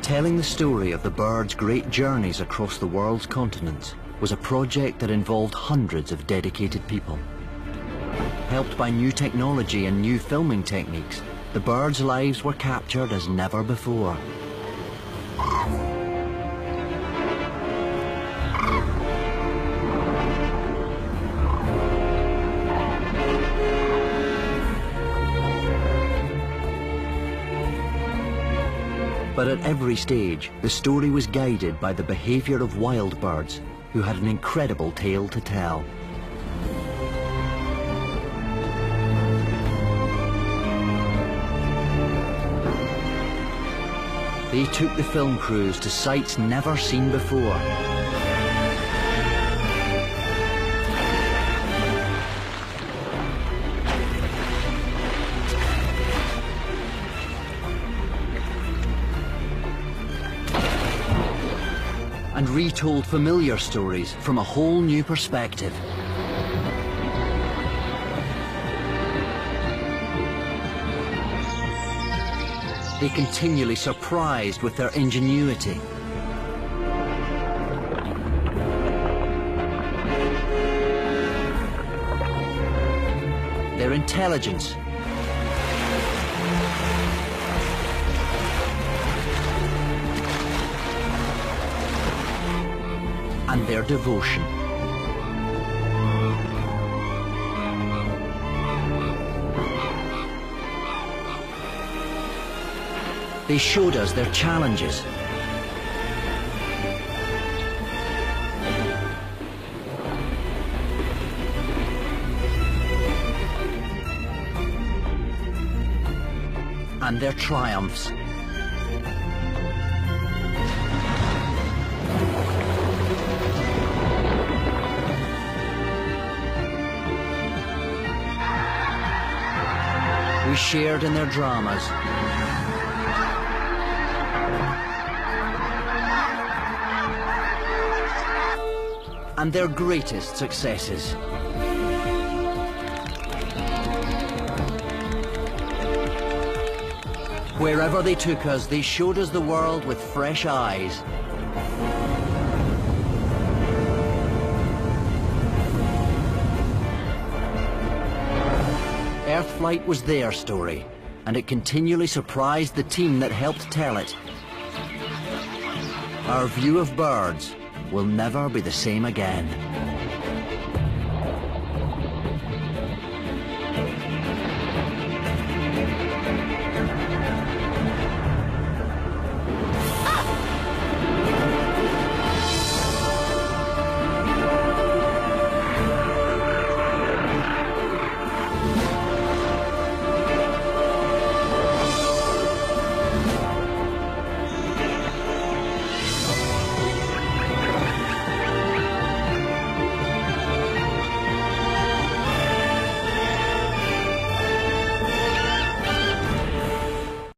Telling the story of the birds' great journeys across the world's continents was a project that involved hundreds of dedicated people. Helped by new technology and new filming techniques, the birds' lives were captured as never before. But at every stage, the story was guided by the behavior of wild birds, who had an incredible tale to tell. They took the film crews to sites never seen before. And retold familiar stories from a whole new perspective. They continually surprised with their ingenuity. Their intelligence. And their devotion. They showed us their challenges. And their triumphs. We shared in their dramas. And their greatest successes. Wherever they took us, they showed us the world with fresh eyes. Earth flight was their story, and it continually surprised the team that helped tell it. Our view of birds will never be the same again.